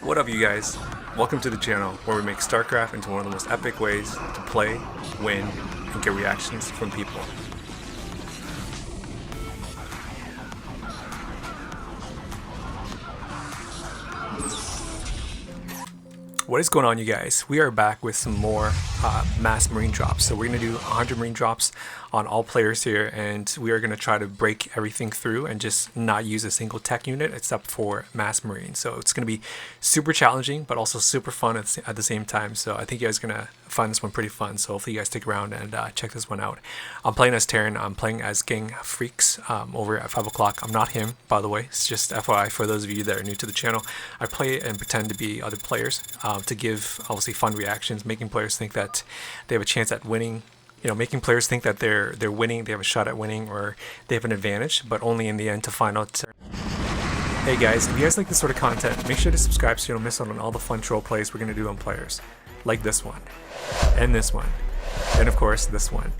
What up, you guys? Welcome to the channel where we make StarCraft into one of the most epic ways to play, win, and get reactions from people. What is going on, you guys? We are back with some more mass marine drops. So we're going to do 100 marine drops on all players here, and we are going to try to break everything through and just not use a single tech unit except for mass marine. So it's going to be super challenging, but also super fun at the same time. So I think you guys are going to find this one pretty fun. So hopefully you guys stick around and check this one out. I'm playing as Terran. I'm playing as Gang Freaks over at 5 o'clock. I'm not him, by the way. It's just FYI for those of you that are new to the channel. I play and pretend to be other players to give obviously fun reactions, making players think that they have a chance at winning. You know, making players think that they're winning, they have a shot at winning, or they have an advantage, but only in the end to find out. Hey guys, if you guys like this sort of content, make sure to subscribe so you don't miss out on all the fun troll plays we're going to do on players. Like this one, and this one, and of course this one.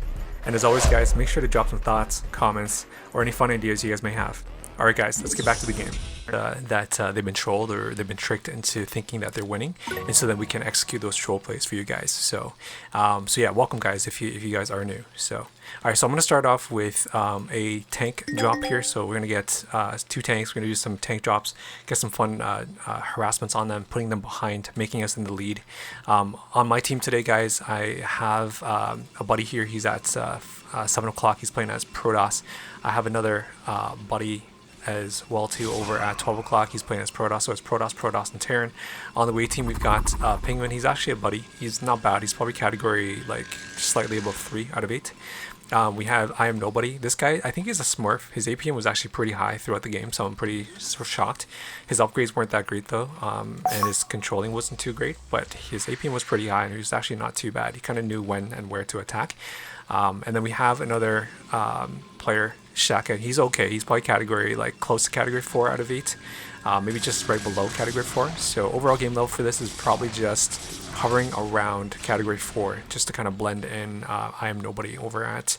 And as always guys, make sure to drop some thoughts, comments, or any fun ideas you guys may have. Alright guys, let's get back to the game. They've been trolled or they've been tricked into thinking that they're winning, and so that we can execute those troll plays for you guys. So yeah, welcome guys if you guys are new. So alright, so I'm gonna start off with a tank drop here. So we're gonna get 2 tanks. We're gonna do some tank drops, get some fun harassments on them, putting them behind, making us in the lead. On my team today, guys, I have a buddy here. He's at 7 o'clock. He's playing as Protoss. I have another buddy as well too over at 12 o'clock. He's playing as Protoss, so it's Protoss, and Terran. On the way team, we've got Penguin. He's actually a buddy. He's not bad. He's probably category like slightly above 3 out of 8. We have I Am Nobody. This guy, I think he's a Smurf. His APM was actually pretty high throughout the game, so I'm pretty shocked. His upgrades weren't that great though, and his controlling wasn't too great, but his APM was pretty high, and he was actually not too bad. He kind of knew when and where to attack. And then we have another player, Shaka. He's okay. He's probably category like close to category 4 out of 8, maybe just right below category 4. So overall game level for this is probably just hovering around category 4, just to kind of blend in I Am Nobody over at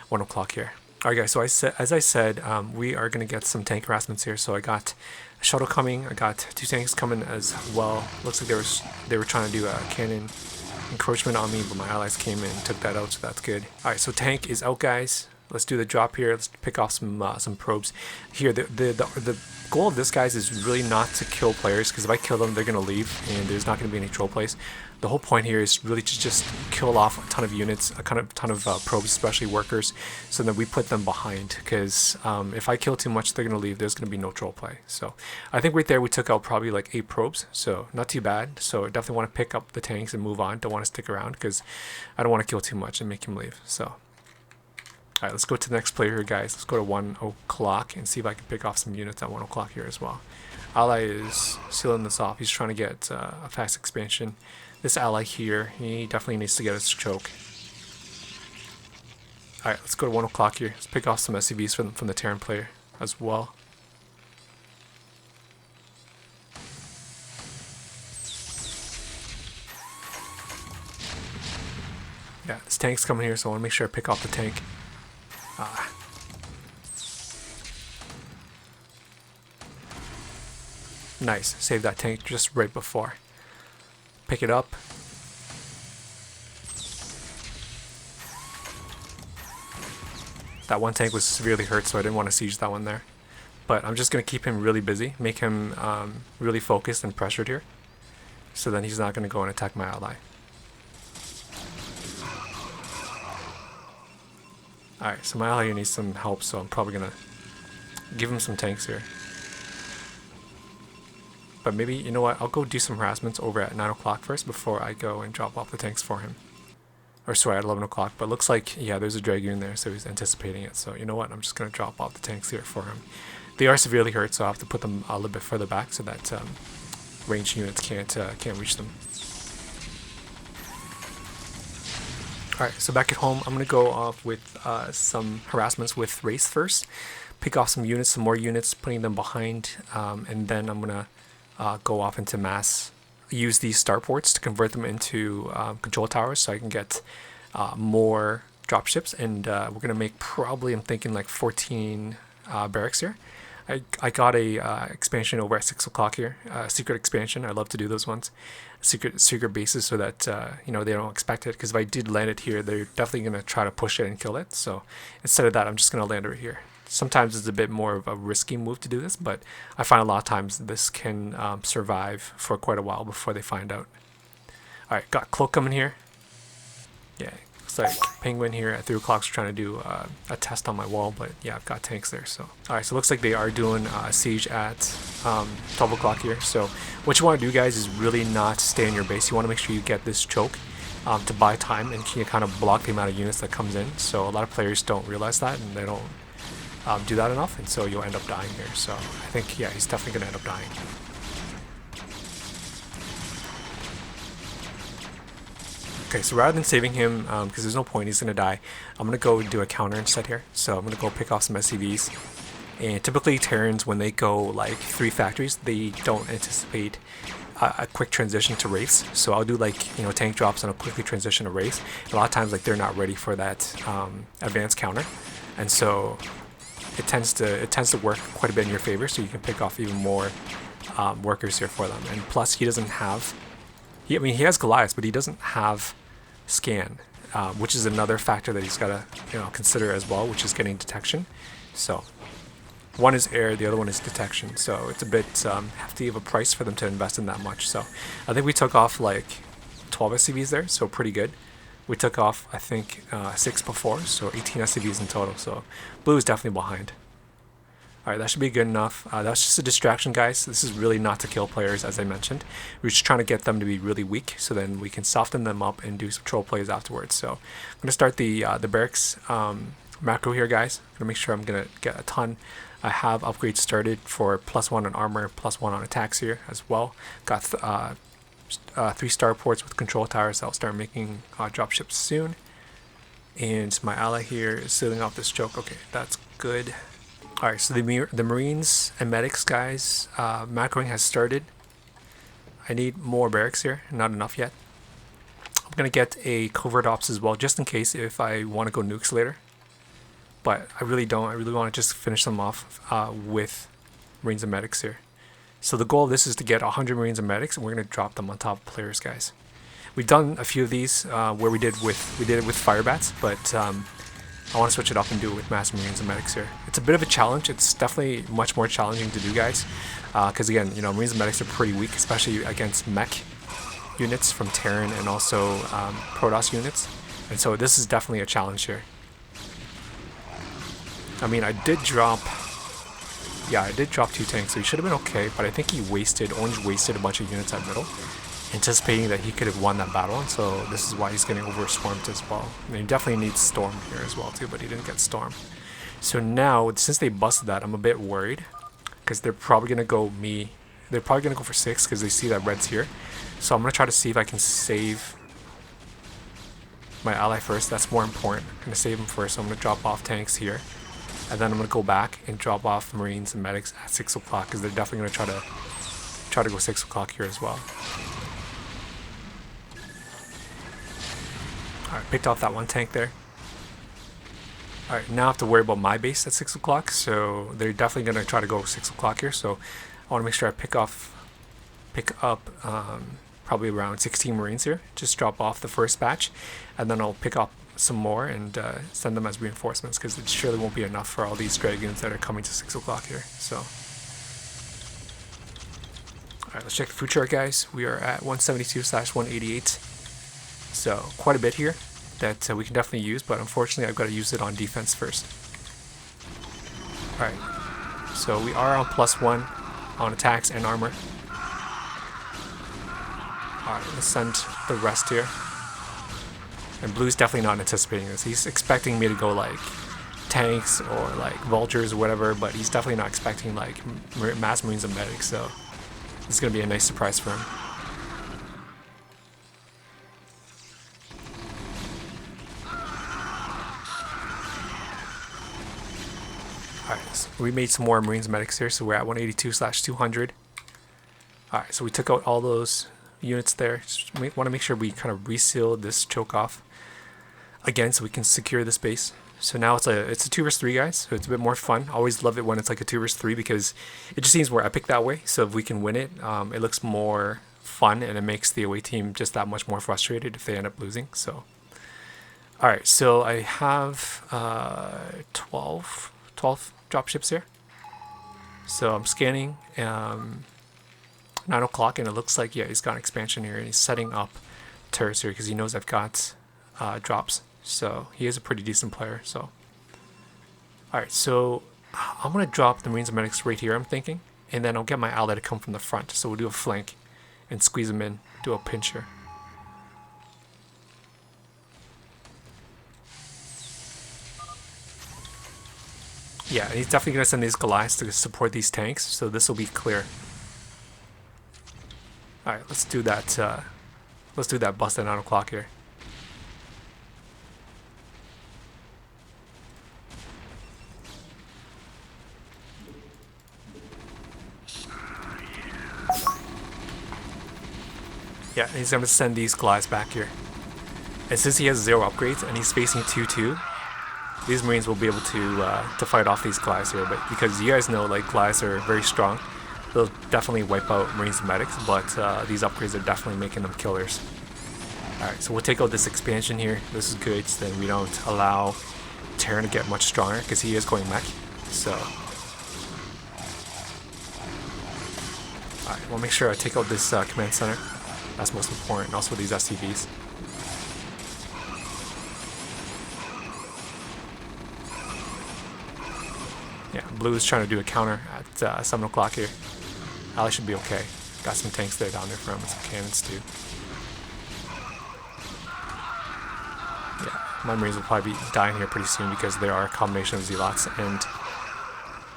1 o'clock here. Alright guys, so as I said, we are going to get some tank harassments here. So I got a shuttle coming, I got 2 tanks coming as well. Looks like they were trying to do a cannon encroachment on me, but my allies came in and took that out, so that's good. Alright, so tank is out, guys. Let's do the drop here. Let's pick off some probes. Here, the goal of this, guys, is really not to kill players, because if I kill them, they're going to leave, and there's not going to be any troll plays. The whole point here is really to just kill off a ton of units, a ton of probes, especially workers, so that we put them behind, because if I kill too much, they're going to leave. There's going to be no troll play. So I think right there we took out probably like 8 probes, so not too bad. So I definitely want to pick up the tanks and move on. Don't want to stick around, because I don't want to kill too much and make him leave. So alright, let's go to the next player here, guys. Let's go to 1 o'clock and see if I can pick off some units at 1 o'clock here as well. Ally is sealing this off. He's trying to get a fast expansion. This ally here, he definitely needs to get his choke. Alright, let's go to 1 o'clock here. Let's pick off some SCVs from the Terran player as well. Yeah, this tank's coming here, so I want to make sure I pick off the tank. Nice, save that tank just right before. Pick it up. That one tank was severely hurt, so I didn't want to siege that one there. But I'm just going to keep him really busy, make him really focused and pressured here, so then he's not going to go and attack my ally. Alright, so my ally here needs some help, so I'm probably going to give him some tanks here. But maybe, you know what, I'll go do some harassments over at 9 o'clock first before I go and drop off the tanks for him. Or sorry, at 11 o'clock. But looks like, yeah, there's a Dragoon there, so he's anticipating it. So you know what, I'm just going to drop off the tanks here for him. They are severely hurt, so I'll have to put them a little bit further back so that ranged units can't reach them. Alright, so back at home, I'm going to go off with some harassments with race first. Pick off some units, some more units, putting them behind, and then I'm going to go off into mass, use these starports to convert them into control towers so I can get more dropships, and we're going to make probably, I'm thinking like 14 barracks here. I got a expansion over at 6 o'clock here, secret expansion. I love to do those ones, secret bases, so that you know, they don't expect it. Because if I did land it here, they're definitely gonna try to push it and kill it. So instead of that, I'm just gonna land it here. Sometimes it's a bit more of a risky move to do this, but I find a lot of times this can survive for quite a while before they find out. All right, got cloak coming here. Yeah. Like penguin here at 3 o'clock trying to do a test on my wall, but yeah, I've got tanks there. So alright, so it looks like they are doing siege at 12 o'clock here. So what you want to do, guys, is really not stay in your base. You want to make sure you get this choke to buy time, and you kind of block the amount of units that comes in. So a lot of players don't realize that, and they don't do that enough, and so you'll end up dying here. So I think, yeah, he's definitely going to end up dying. Okay, so rather than saving him, because there's no point, he's going to die, I'm going to go do a counter instead here. So I'm going to go pick off some SCVs. And typically Terrans, when they go like 3 factories, they don't anticipate a quick transition to Wraiths. So I'll do, like, you know, tank drops and I'll quickly transition to Wraiths. A lot of times, like, they're not ready for that advanced counter. And so it tends to work quite a bit in your favor, so you can pick off even more workers here for them. And plus, he doesn't have... I mean, he has Goliaths, but he doesn't have scan, which is another factor that he's got to, you know, consider as well, which is getting detection. So one is air, the other one is detection. So it's a bit hefty of a price for them to invest in that much. So I think we took off like 12 SCVs there, so pretty good. We took off, I think, 6 before, so 18 SCVs in total. So blue is definitely behind. Alright, that should be good enough. That's just a distraction, guys. This is really not to kill players, as I mentioned. We're just trying to get them to be really weak, so then we can soften them up and do some troll plays afterwards. So I'm going to start the Barracks macro here, guys. I'm going to make sure I'm going to get a ton. I have upgrades started for +1 on armor, +1 on attacks here as well. Got 3 starports with control towers. I'll start making dropships soon. And my ally here is sealing off this choke. Okay, that's good. Alright, so the Marines and Medics, guys, macroing has started. I need more Barracks here, not enough yet. I'm going to get a covert ops as well, just in case if I want to go nukes later. But I really don't. I really want to just finish them off with Marines and Medics here. So the goal of this is to get 100 Marines and Medics, and we're going to drop them on top of players, guys. We've done a few of these where we did it with Firebats, but I want to switch it up and do it with Mass Marines and Medics here. It's a bit of a challenge. It's definitely much more challenging to do, guys. Because again, you know, Marines and Medics are pretty weak, especially against mech units from Terran and also Protoss units. And so this is definitely a challenge here. I mean, I did drop 2 tanks, so he should have been okay. But I think Orange wasted a bunch of units at middle, anticipating that he could have won that battle, and so this is why he's getting overswarmed as well. I mean, he definitely needs Storm here as well too, but he didn't get Storm. So now, since they busted that, I'm a bit worried, because they're probably gonna go for 6 because they see that red's here. So I'm gonna try to see if I can save my ally first. That's more important. I'm gonna save him first. So I'm gonna drop off tanks here, and then I'm gonna go back and drop off Marines and Medics at 6 o'clock because they're definitely gonna try to go 6 o'clock here as well. Alright, picked off that 1 tank there. Alright, now I have to worry about my base at 6 o'clock, so they're definitely going to try to go 6 o'clock here, so I want to make sure I pick up probably around 16 Marines here, just drop off the first batch, and then I'll pick up some more and send them as reinforcements, because it surely won't be enough for all these dragons that are coming to 6 o'clock here. So, alright, let's check the food chart, guys. We are at 172/188. So quite a bit here that we can definitely use, but unfortunately I've got to use it on defense first. Alright, so we are on +1 on attacks and armor. Alright, let's send the rest here. And blue's definitely not anticipating this. He's expecting me to go like tanks or like vultures or whatever, but he's definitely not expecting like mass Marines and Medics, so this is going to be a nice surprise for him. Alright, so we made some more Marines and Medics here, so we're at 182/200. Alright, so we took out all those units there. Just want to make sure we kind of reseal this choke off again so we can secure this base. So now it's a 2 versus 3, guys. So it's a bit more fun. I always love it when it's like a 2 versus 3 because it just seems more epic that way. So if we can win it, it looks more fun and it makes the away team just that much more frustrated if they end up losing. So, all right. So I have 12 dropships here. So I'm scanning 9 o'clock, and it looks like, yeah, he's got an expansion here, and he's setting up turrets here because he knows I've got drops. So he is a pretty decent player. So, all right, so I'm gonna drop the Marines and Medics right here, I'm thinking, and then I'll get my ally to come from the front. So we'll do a flank and squeeze him in, do a pinch here. Yeah, he's definitely gonna send these Goliaths to support these tanks, so this will be clear. All right, let's do that. Let's do that bust at 9 o'clock here. Yeah, he's going to send these Goliaths back here. And since he has 0 upgrades and he's facing 2-2, these Marines will be able to fight off these Goliaths here. But because you guys know, like, Goliaths are very strong, they'll definitely wipe out Marines and Medics, but these upgrades are definitely making them killers. Alright, so we'll take out this expansion here. This is good, so then we don't allow Terran to get much stronger because he is going mech. So, alright, we'll make sure I take out this command center. That's most important, and also these SCVs. Yeah, blue is trying to do a counter at 7 o'clock here. Ally should be okay. Got some tanks there down there for him, and some cannons too. Yeah, my Marines will probably be dying here pretty soon because there are a combination of Zealots, and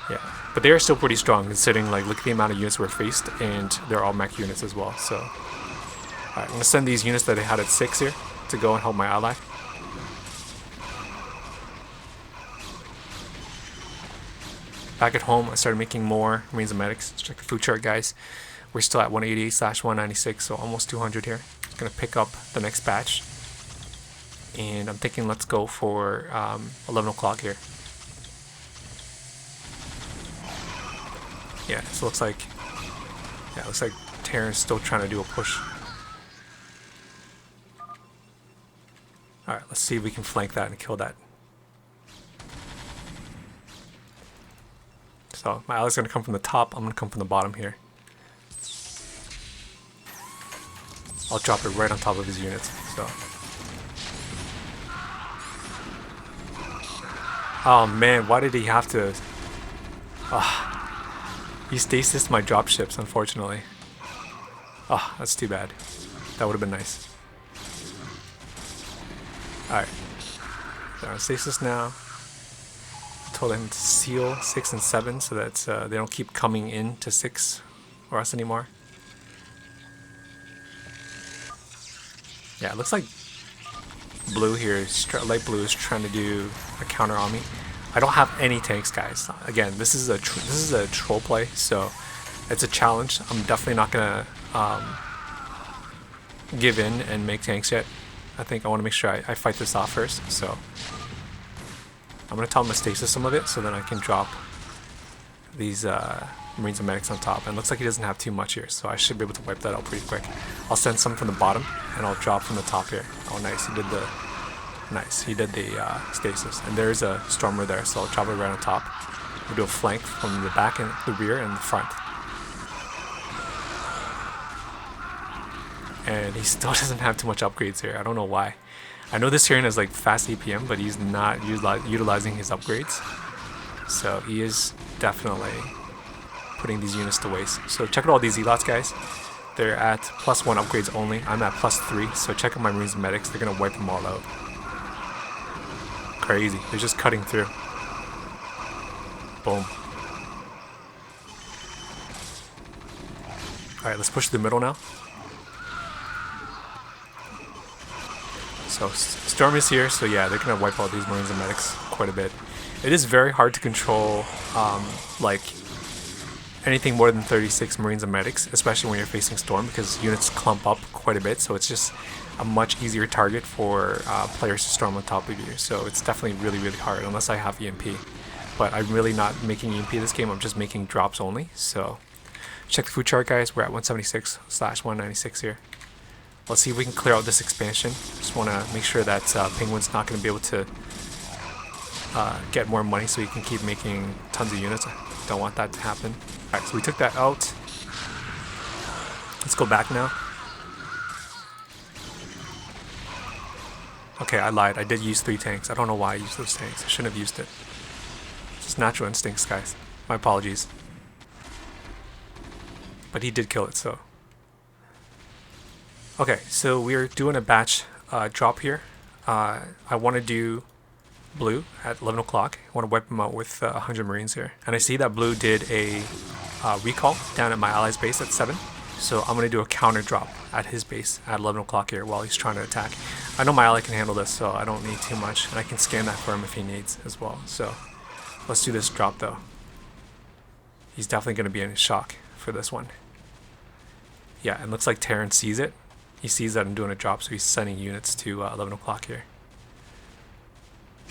yeah, but they are still pretty strong considering, like, look at the amount of units we're faced, and they're all mech units as well. So, alright, I'm gonna send these units that I had at 6 here to go and help my ally. Back at home, I started making more Marines and Medics. Let's check the food chart, guys. We're still at 188/196, so almost 200 here. Gonna pick up the next batch. And I'm thinking let's go for 11 o'clock here. Yeah, so it looks like Terran's still trying to do a push. Alright, let's see if we can flank that and kill that. So my ally's gonna come from the top, I'm gonna come from the bottom here. I'll drop it right on top of his units. So, oh man, why did he have to? He stasis my dropships, unfortunately. Oh, that's too bad. That would have been nice. Alright. So stasis now. Told him to seal 6 and 7 so that they don't keep coming in to 6 or us anymore. Yeah, it looks like blue here, light blue is trying to do a counter on me. I don't have any tanks, guys. Again, this is a troll play, so it's a challenge. I'm definitely not gonna give in and make tanks yet. I think I want to make sure I fight this off first. So I'm gonna tell him to stasis some of it, so then I can drop these Marines and Medics on top. And it looks like he doesn't have too much here, so I should be able to wipe that out pretty quick. I'll send some from the bottom, and I'll drop from the top here. Oh, nice! He did the stasis, and there's a Stormer there, so I'll drop it right on top. We'll do a flank from the back and the rear and the front. And he still doesn't have too much upgrades here. I don't know why. I know this Tyrion has like fast APM, but he's not utilizing his upgrades. So he is definitely putting these units to waste. So check out all these Zealots, guys. They're at +1 upgrades only. I'm at +3. So check out my Marines and Medics. They're going to wipe them all out. Crazy. They're just cutting through. Boom. Alright, let's push to the middle now. So Storm is here, so yeah, they're gonna wipe out these Marines and Medics quite a bit. It is very hard to control like anything more than 36 Marines and medics, especially when you're facing Storm, because units clump up quite a bit, so it's just a much easier target for players to storm on top of you. So it's definitely really, really hard unless I have EMP. But I'm really not making EMP this game, I'm just making drops only. So check the food chart, guys. We're at 176/196 here. Let's see if we can clear out this expansion. Just want to make sure that Penguin's not going to be able to get more money so he can keep making tons of units. I don't want that to happen. Alright, so we took that out. Let's go back now. Okay, I lied. I did use 3 tanks. I don't know why I used those tanks. I shouldn't have used it. Just natural instincts, guys. My apologies. But he did kill it, so. Okay, so we're doing a batch drop here. I want to do blue at 11 o'clock. I want to wipe them out with 100 Marines here. And I see that blue did a recall down at my ally's base at 7. So I'm going to do a counter drop at his base at 11 o'clock here while he's trying to attack. I know my ally can handle this, so I don't need too much. And I can scan that for him if he needs as well. So let's do this drop though. He's definitely going to be in shock for this one. Yeah, it looks like Terran sees it. He sees that I'm doing a drop, so he's sending units to 11 o'clock here.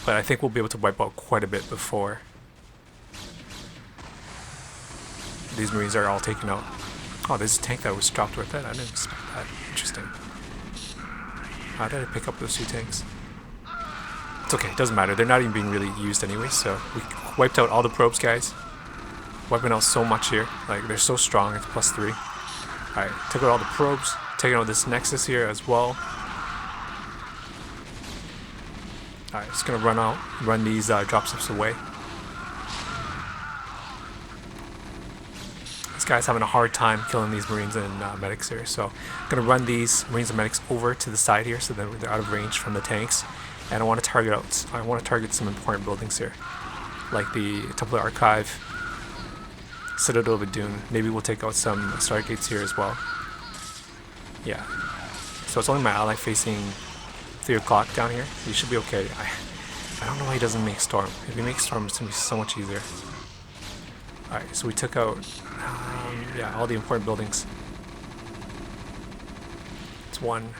But I think we'll be able to wipe out quite a bit before these Marines are all taken out. Oh, there's a tank that was dropped with it. I didn't expect that. Interesting. How did I pick up those 2 tanks? It's okay, it doesn't matter. They're not even being really used anyway, so we wiped out all the probes, guys. Wiping out so much here. Like, they're so strong. It's +3. Alright, took out all the probes. Taking out this Nexus here as well. Alright, just gonna run these dropships away. This guy's having a hard time killing these Marines and medics here, so I'm gonna run these Marines and medics over to the side here so that they're out of range from the tanks. And I want to target some important buildings here, like the Templar Archive, Citadel of Adun. Maybe we'll take out some Stargates here as well. Yeah, so it's only my ally facing 3 o'clock down here. He should be okay. I don't know why he doesn't make Storm. If he makes Storm, it's going to be so much easier. Alright, so we took out yeah, all the important buildings. It's 1.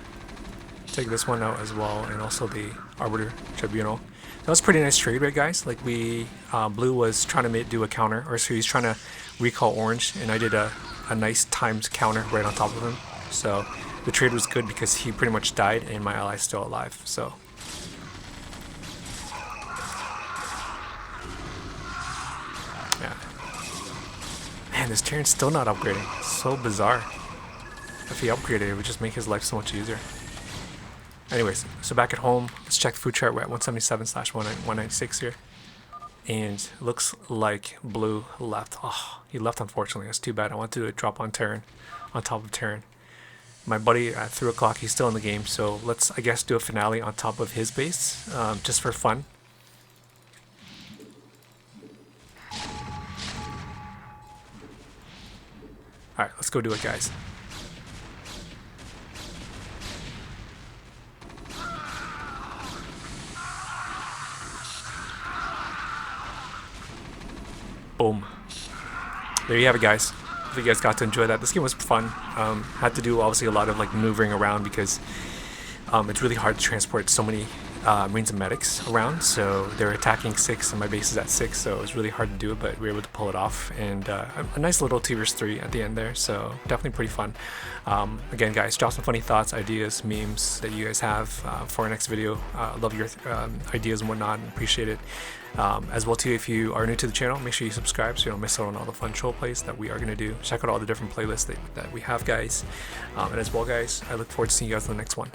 Take this one out as well, and also the Arbiter Tribunal. That was a pretty nice trade, right, guys? Like, we blue was trying to do a counter, or so he's trying to recall orange, and I did a nice timed counter right on top of him. So the trade was good because he pretty much died and my ally's still alive. So yeah, man, this Terran's still not upgrading. So bizarre. If he upgraded, it would just make his life so much easier. Anyways, so back at home, let's check the food chart. We're at 177/196 here. And it looks like blue left. Oh, he left, unfortunately. That's too bad. I want to do a drop on Terran, on top of Terran. My buddy at 3 o'clock, he's still in the game, so let's, I guess, do a finale on top of his base, just for fun. Alright, let's go do it, guys. Boom. There you have it, guys. I think you guys got to enjoy that. This game was fun. Had to do obviously a lot of like maneuvering around because it's really hard to transport so many Marines and medics around. So they're attacking 6 and my base is at 6, so it was really hard to do it, but we were able to pull it off. And a nice little 2 vs 3 at the end there, so definitely pretty fun. Again, guys, drop some funny thoughts, ideas, memes that you guys have for our next video. Love your ideas and whatnot, and appreciate it. As well too, if you are new to the channel, make sure you subscribe so you don't miss out on all the fun troll plays that we are going to do. Check out all the different playlists that we have, guys. And as well, guys, I look forward to seeing you guys in the next one.